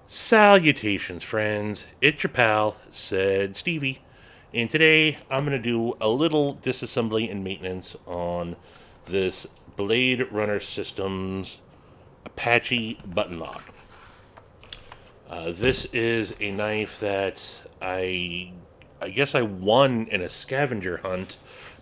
Salutations, friends. It's your pal, said Stevie. And today I'm going to do a little disassembly and maintenance on this Blade Runner Systems Apache Button Lock. This is a knife that I guess I won in a scavenger hunt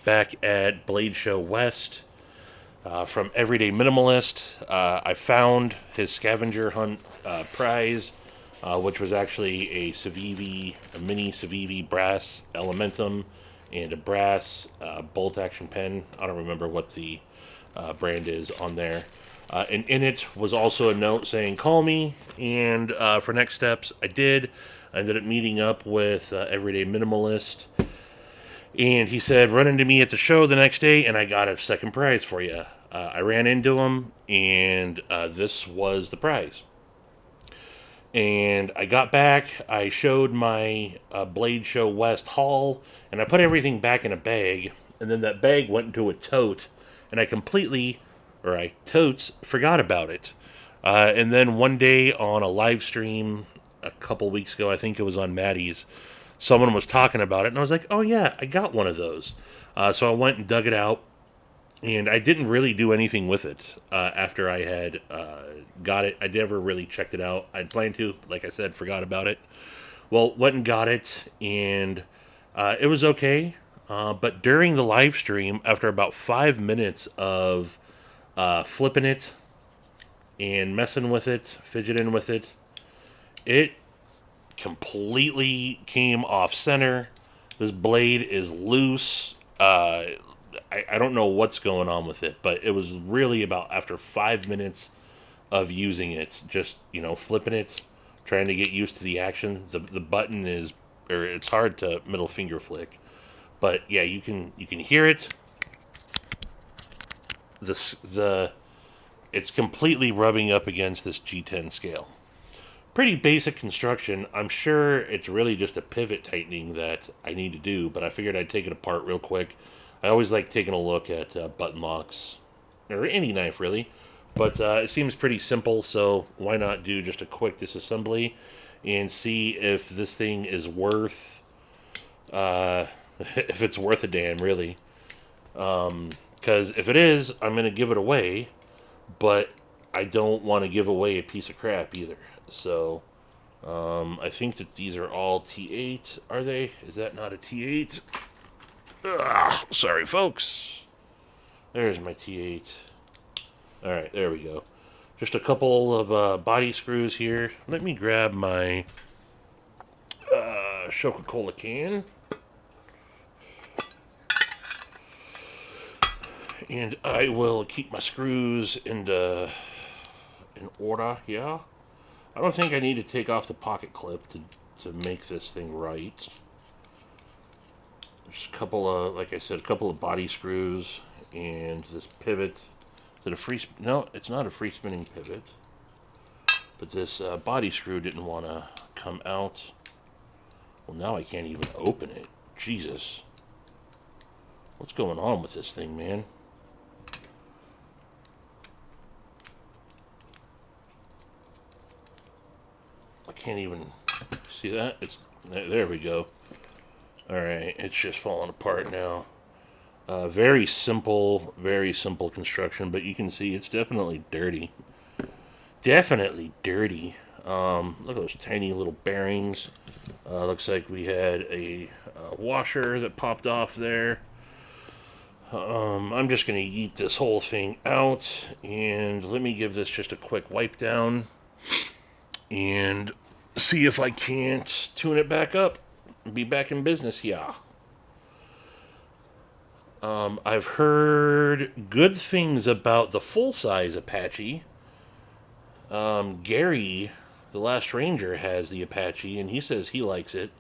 back at Blade Show West from Everyday Minimalist. I found his scavenger hunt prize, which was actually a mini Civivi brass Elementum and a brass bolt action pen. I don't remember what the brand is on there. And in it was also a note saying, call me. And for next steps, I did. I ended up meeting up with Everyday Minimalist. And he said, run into me at the show the next day, and I got a second prize for you. I ran into him, and this was the prize. And I got back, I showed my Blade Show West haul, and I put everything back in a bag, and then that bag went into a tote, and I totes forgot about it. And then one day on a live stream a couple weeks ago, I think it was on Maddie's, someone was talking about it, and I was like, oh yeah, I got one of those. So I went and dug it out, and I didn't really do anything with it after I had got it. I never really checked it out. I'd planned to, like I said, forgot about it. Well, went and got it, and it was okay. But during the live stream, after about 5 minutes of flipping it and messing with it, fidgeting with it, it completely came off center. This blade is loose. I don't know what's going on with it, but it was really about after 5 minutes of using it, just flipping it, trying to get used to the action. The button is, or it's hard to middle finger flick, but yeah, you can hear it. The it's completely rubbing up against this G10 scale. Pretty basic construction. I'm sure it's really just a pivot tightening that I need to do, but I figured I'd take it apart real quick. I always like taking a look at button locks, or any knife really, but it seems pretty simple, so why not do just a quick disassembly and see if this thing is worth, if it's worth a damn, really. Because if it is, I'm going to give it away, but I don't want to give away a piece of crap either. So, I think that these are all T8, are they? Is that not a T8? Ugh, sorry, folks. There's my T8. Alright, there we go. Just a couple of body screws here. Let me grab my Coca-Cola can. And I will keep my screws in order here. I don't think I need to take off the pocket clip to make this thing right. There's a couple of, like I said, a couple of body screws and this pivot. Is it a free? No, it's not a free spinning pivot. But this body screw didn't want to come out. Well, now I can't even open it. Jesus. What's going on with this thing, man? I can't even see that. There we go. Alright, it's just falling apart now. Very simple construction, but you can see it's definitely dirty. Definitely dirty. Look at those tiny little bearings. Looks like we had a washer that popped off there. I'm just going to yeet this whole thing out, and let me give this just a quick wipe down and see if I can't tune it back up and be back in business. Yeah. I've heard good things about the full-size Apache. Gary, the Last Ranger, has the Apache, and he says he likes it.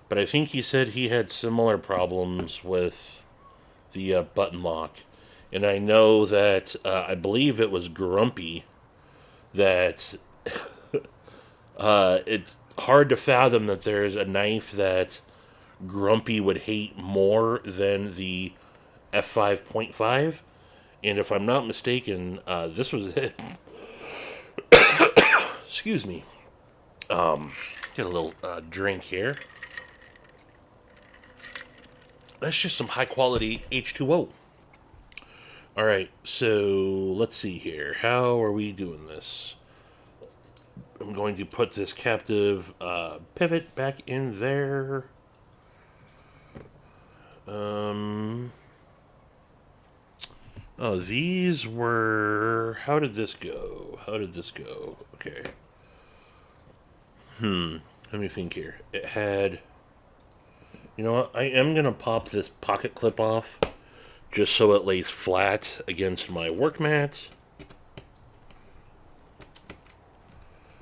But I think he said he had similar problems with the button lock. And I know that, I believe it was Grumpy that it's hard to fathom that there's a knife that Grumpy would hate more than the F5.5. And if I'm not mistaken, this was it. Excuse me. Get a little drink here. That's just some high quality H2O. All right, so let's see here. How are we doing this? I'm going to put this captive pivot back in there. Oh, these were. How did this go? Okay. Let me think here. It had. You know what? I am going to pop this pocket clip off just so it lays flat against my work mat.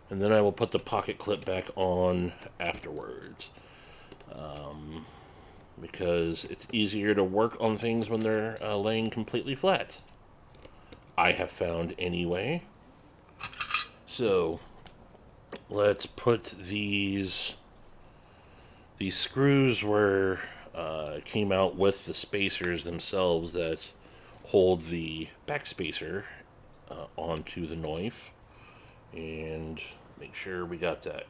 And then I will put the pocket clip back on afterwards. Because it's easier to work on things when they're laying completely flat. I have found anyway. So let's put these screws where came out with the spacers themselves that hold the backspacer onto the knife, and make sure we got that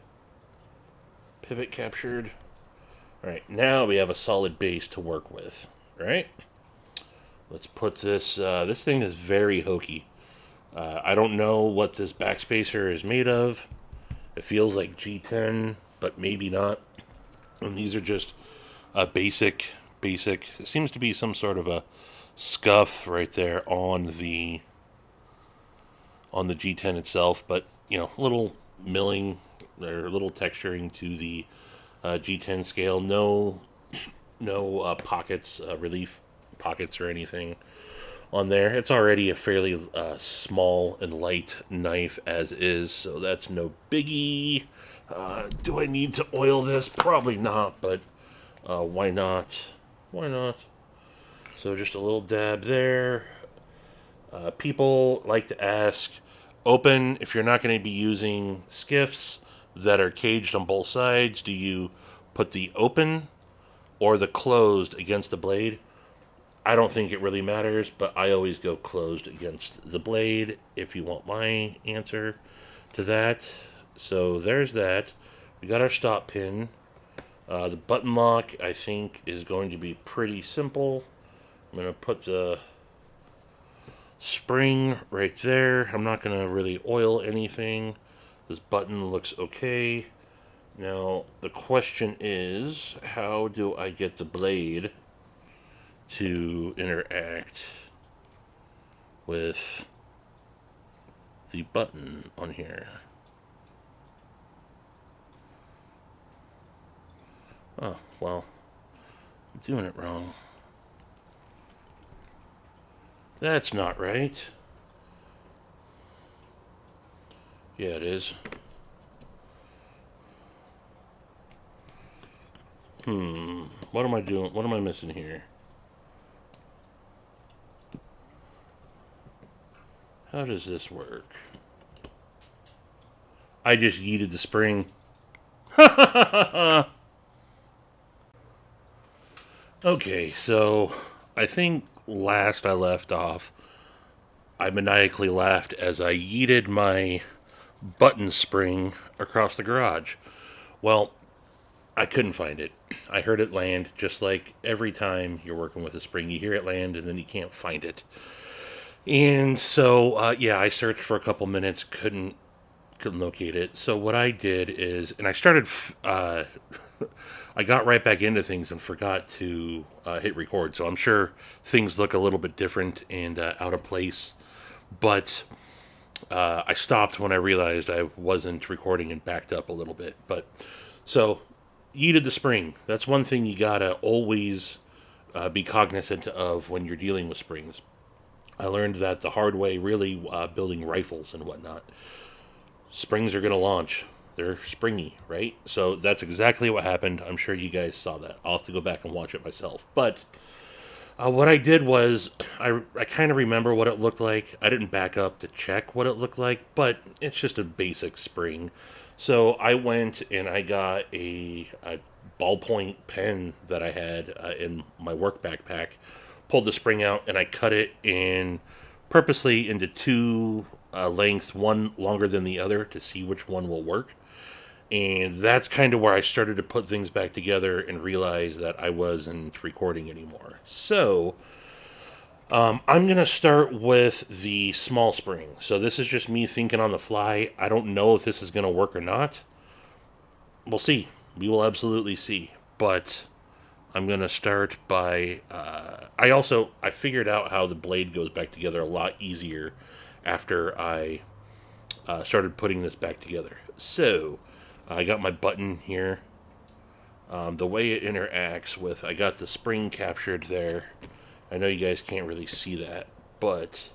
pivot captured. All right, now we have a solid base to work with, right? Let's put this, this thing is very hokey. I don't know what this backspacer is made of. It feels like G10, but maybe not. And these are just basic. There seems to be some sort of a scuff right there on the G10 itself, but you know, a little milling or a little texturing to the G10 scale. No pockets, relief pockets or anything on there. It's already a fairly small and light knife as is, so that's no biggie. Do I need to oil this? Probably not, but why not? So just a little dab there. People like to ask, open, if you're not going to be using skiffs that are caged on both sides, do you put the open or the closed against the blade? I don't think it really matters, but I always go closed against the blade if you want my answer to that. So there's that. We got our stop pin. The button lock, I think, is going to be pretty simple. I'm going to put the spring right there. I'm not going to really oil anything. This button looks okay. Now, the question is, how do I get the blade to interact with the button on here? Oh, well, I'm doing it wrong. That's not right. Yeah, it is. What am I doing? What am I missing here? How does this work? I just yeeted the spring. Okay, so I think last I left off, I maniacally laughed as I yeeted my button spring across the garage. Well, I couldn't find it. I heard it land, just like every time you're working with a spring. You hear it land and then you can't find it. And so, yeah, I searched for a couple minutes, couldn't locate it. So what I did is, and I started, I got right back into things and forgot to hit record. So I'm sure things look a little bit different and out of place. But I stopped when I realized I wasn't recording and backed up a little bit. But so yeeted the spring. That's one thing you gotta always be cognizant of when you're dealing with springs. I learned that the hard way, really, building rifles and whatnot. Springs are gonna launch. They're springy, right? So that's exactly what happened. I'm sure you guys saw that. I'll have to go back and watch it myself. But what I did was, I kind of remember what it looked like. I didn't back up to check what it looked like, but it's just a basic spring. So I went and I got a ballpoint pen that I had in my work backpack, pulled the spring out, and I cut it in purposely into two lengths, one longer than the other, to see which one will work. And that's kind of where I started to put things back together and realize that I wasn't recording anymore. So, I'm going to start with the small spring. So, this is just me thinking on the fly. I don't know if this is going to work or not. We'll see. We will absolutely see. But I'm going to start by. I figured out how the blade goes back together a lot easier after I started putting this back together. So, I got my button here. The way it interacts with, I got the spring captured there. I know you guys can't really see that, but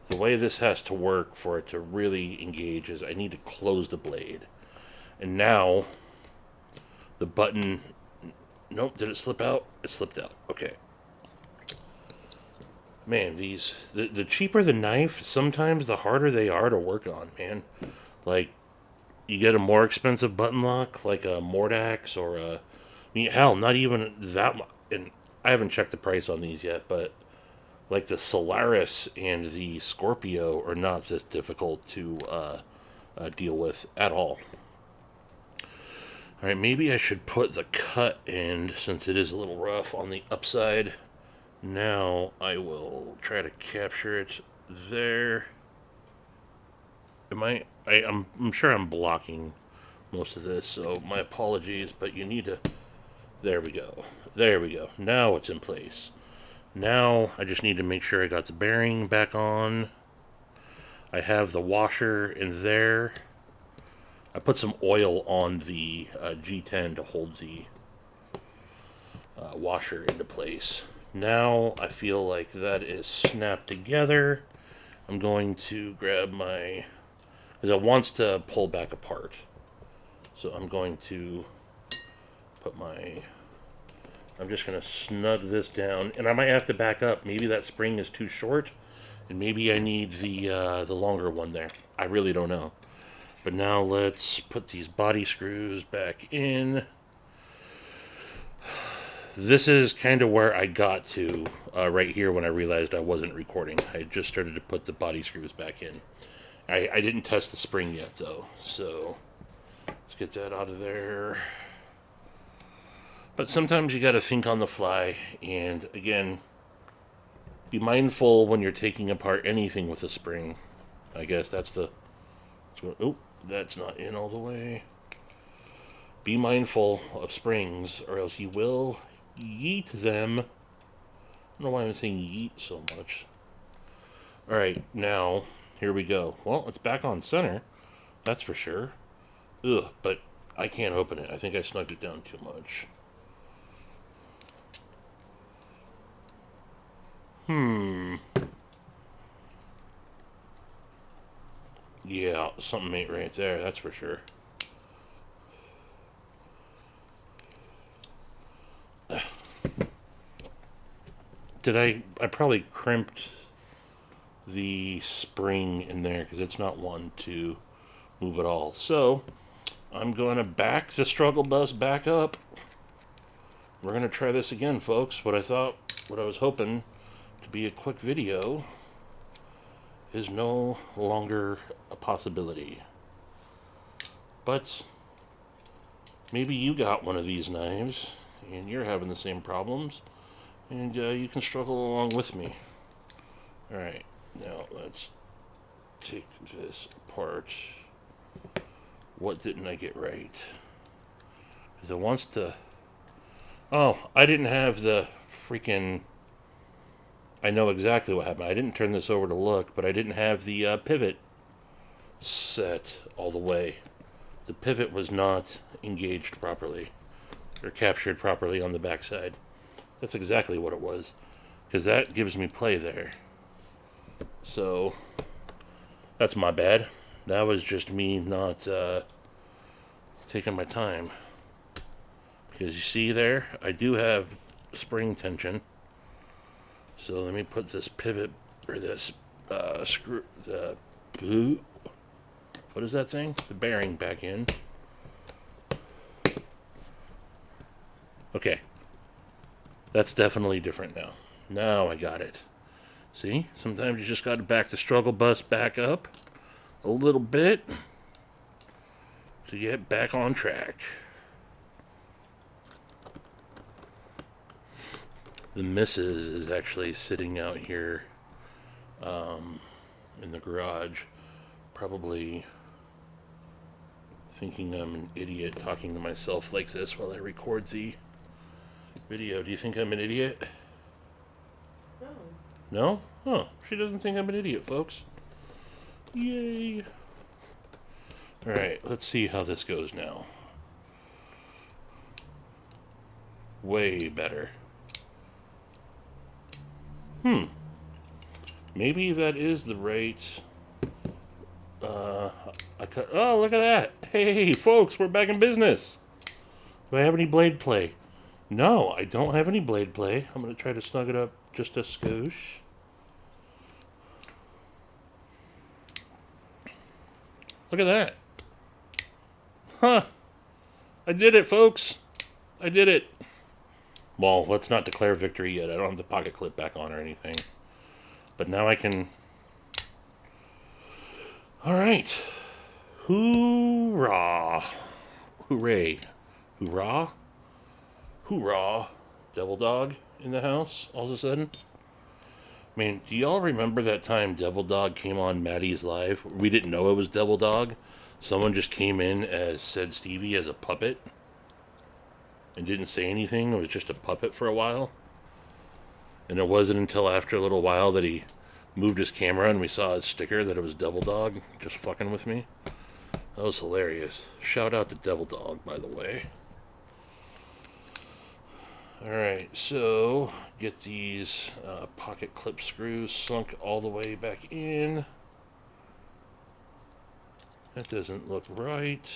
the way this has to work for it to really engage is I need to close the blade. And now, the button, nope, did it slip out? It slipped out, okay. Man, the cheaper the knife, sometimes the harder they are to work on, man. Like, you get a more expensive button lock, like a Mordax or a, I mean, hell, not even that much. And I haven't checked the price on these yet, but like the Solaris and the Scorpio are not this difficult to deal with at all. All right, maybe I should put the cut end, since it is a little rough, on the upside. Now I will try to capture it there. I'm sure I'm blocking most of this, so my apologies, but you need to. There we go. There we go. Now it's in place. Now I just need to make sure I got the bearing back on. I have the washer in there. I put some oil on the G10 to hold the washer into place. Now I feel like that is snapped together. I'm going to grab my, because it wants to pull back apart. So I'm going to put my, I'm just going to snug this down, and I might have to back up. Maybe that spring is too short, and maybe I need the longer one there. I really don't know. But now let's put these body screws back in. This is kind of where I got to right here when I realized I wasn't recording. I had just started to put the body screws back in. I didn't test the spring yet, though, so let's get that out of there. But sometimes you got to think on the fly, and again, be mindful when you're taking apart anything with a spring. I guess that's the. Oh, that's not in all the way. Be mindful of springs, or else you will yeet them. I don't know why I'm saying yeet so much. Alright, now, here we go. Well, it's back on center, that's for sure. Ugh, but I can't open it. I think I snugged it down too much. Yeah, something ain't right there, that's for sure. I probably crimped the spring in there because it's not one to move at all. So, I'm going to back the struggle bus back up. We're going to try this again, folks. What I was hoping to be a quick video is no longer a possibility. But maybe you got one of these knives and you're having the same problems, and you can struggle along with me. Alright, now let's take this apart. What didn't I get right? Because it wants to... Oh, I didn't have the freaking... I know exactly what happened. I didn't turn this over to look, but I didn't have the pivot set all the way. The pivot was not engaged properly, or captured properly on the backside. That's exactly what it was, because that gives me play there. So, that's my bad. That was just me not taking my time. Because you see there, I do have spring tension. So let me put this pivot, or this screw, what is that thing? The bearing back in. Okay. That's definitely different now. Now I got it. See? Sometimes you just got to back the struggle bus back up a little bit. to get back on track. The missus is actually sitting out here in the garage, probably thinking I'm an idiot talking to myself like this while I record the video. Do you think I'm an idiot? No. No? Oh, she doesn't think I'm an idiot, folks. Yay. Alright, let's see how this goes now. Way better. Maybe that is the right... Oh, look at that. Hey, folks, we're back in business. Do I have any blade play? No, I don't have any blade play. I'm going to try to snug it up just a skosh. Look at that. Huh. I did it, folks. I did it. Well, let's not declare victory yet. I don't have the pocket clip back on or anything. But now I can... Alright. Hoorah. Hooray. Hoorah. Hoorah. Devil Dog in the house all of a sudden. I mean, do y'all remember that time Devil Dog came on Maddie's Live? We didn't know it was Devil Dog. Someone just came in as said Stevie as a puppet. And didn't say anything. It was just a puppet for a while. And it wasn't until after a little while that he moved his camera and we saw his sticker that it was Devil Dog just fucking with me. That was hilarious. Shout out to Devil Dog, by the way. Alright, so get these pocket clip screws sunk all the way back in. That doesn't look right.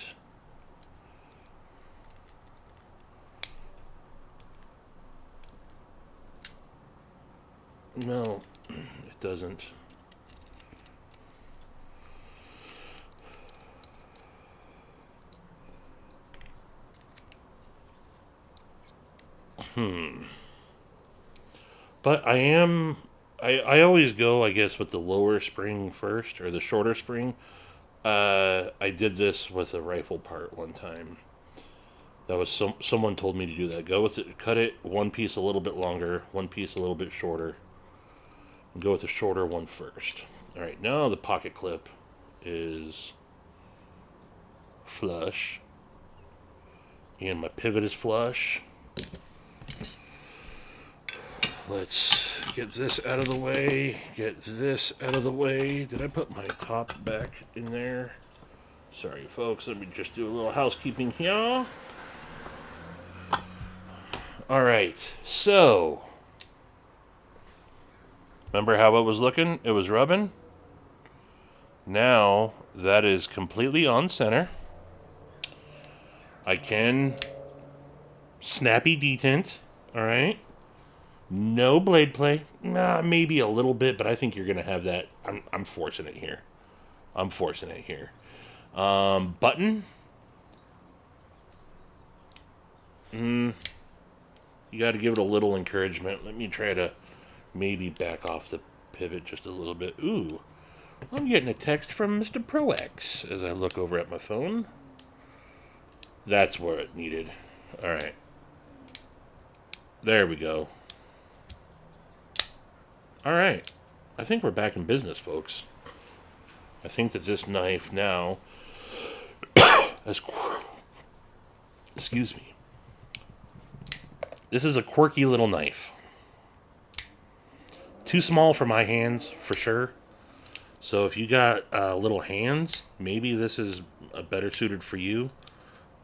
No, it doesn't. But I always go, I guess, with the lower spring first, or the shorter spring. I did this with a rifle part one time. That was someone told me to do that. Go with it, cut it one piece a little bit longer, one piece a little bit shorter. And go with the shorter one first. Alright, now the pocket clip is flush. And my pivot is flush. Let's get this out of the way. Get this out of the way. Did I put my top back in there? Sorry, folks. Let me just do a little housekeeping here. Alright, so... Remember how it was looking? It was rubbing. Now that is completely on center. I can snappy detent. Alright. No blade play. Nah, maybe a little bit, but I think you're going to have that. I'm forcing it here. I'm forcing it here. Button. You got to give it a little encouragement. Let me try to maybe back off the pivot just a little bit. Ooh, I'm getting a text from Mr. ProX as I look over at my phone. That's where it needed. Alright. There we go. Alright. I think we're back in business, folks. I think that this knife now excuse me. This is a quirky little knife. Too small for my hands, for sure. So if you got little hands, maybe this is better suited for you.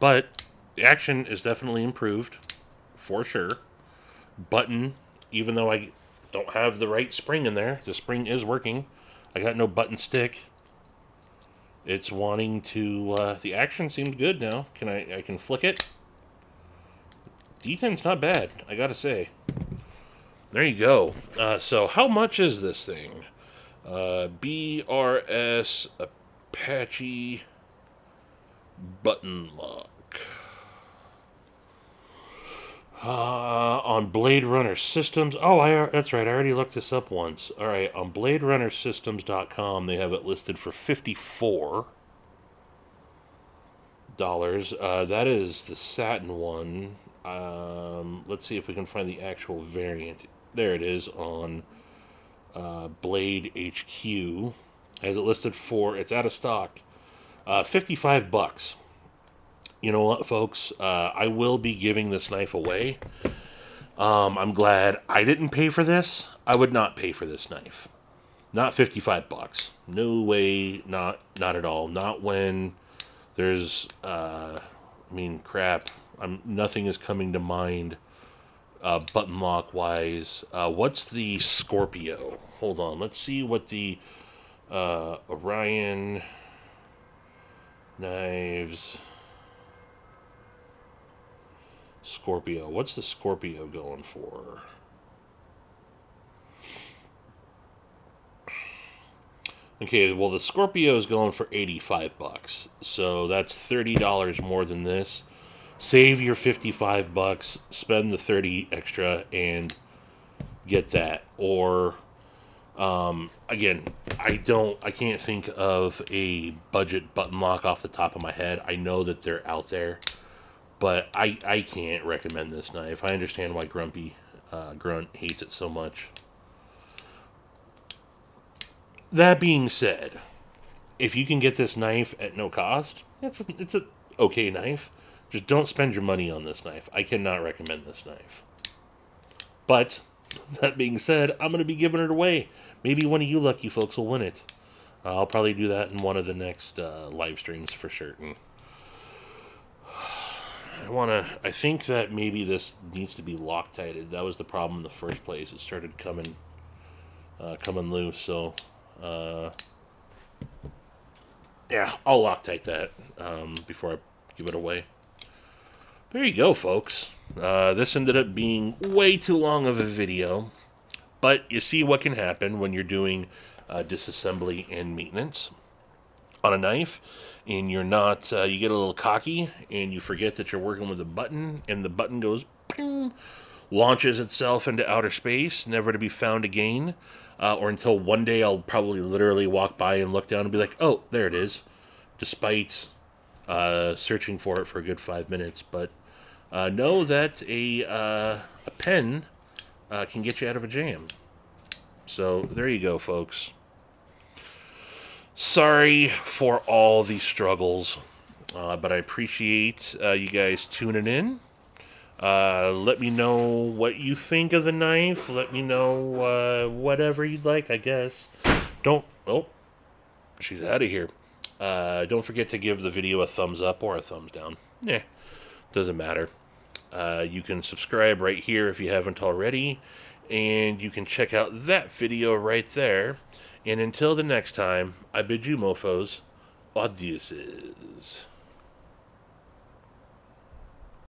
But the action is definitely improved, for sure. Button, even though I don't have the right spring in there, the spring is working. I got no button stick. It's wanting to, the action seems good now. I can flick it. Detent's not bad, I gotta say. There you go. So how much is this thing? BRS Apache Button Lock. On Blade Runner Systems. Oh, that's right. I already looked this up once. All right. On BladeRunnerSystems.com, they have it listed for $54. That is the satin one. Let's see if we can find the actual variant. There it is on Blade HQ. Has it listed for? It's out of stock. $55. You know what, folks? I will be giving this knife away. I'm glad I didn't pay for this. I would not pay for this knife. Not $55. No way. Not at all. Not when there's. I mean, crap. Nothing is coming to mind. Button lock wise. What's the Scorpio? Hold on. Let's see what the Orion knives. Scorpio. What's the Scorpio going for? Okay, well the Scorpio is going for $85, so that's $30 more than this. Save your $55, spend the 30 extra, and get that. Or again, I can't think of a budget button lock off the top of my head. I know that they're out there, but I can't recommend this knife. I understand why Grunt hates it so much. That being said, if you can get this knife at no cost, it's a okay knife. Just don't spend your money on this knife. I cannot recommend this knife. But that being said, I'm going to be giving it away. Maybe one of you lucky folks will win it. I'll probably do that in one of the next live streams for certain. I think that maybe this needs to be Loctited. That was the problem in the first place. It started coming loose. So, yeah, I'll Loctite that before I give it away. There you go, folks. This ended up being way too long of a video, but you see what can happen when you're doing disassembly and maintenance on a knife, and you're not, you get a little cocky, and you forget that you're working with a button, and the button goes, ping, launches itself into outer space, never to be found again, or until one day I'll probably literally walk by and look down and be like, oh, there it is, despite searching for it for a good 5 minutes. But know that a pen can get you out of a jam. So there you go, folks. Sorry for all the struggles, but I appreciate you guys tuning in. Let me know what you think of the knife. Let me know whatever you'd like, I guess. Oh, she's out of here. Don't forget to give the video a thumbs up or a thumbs down. Doesn't matter. You can subscribe right here if you haven't already, and you can check out that video right there. And until the next time, I bid you mofos, adeuses.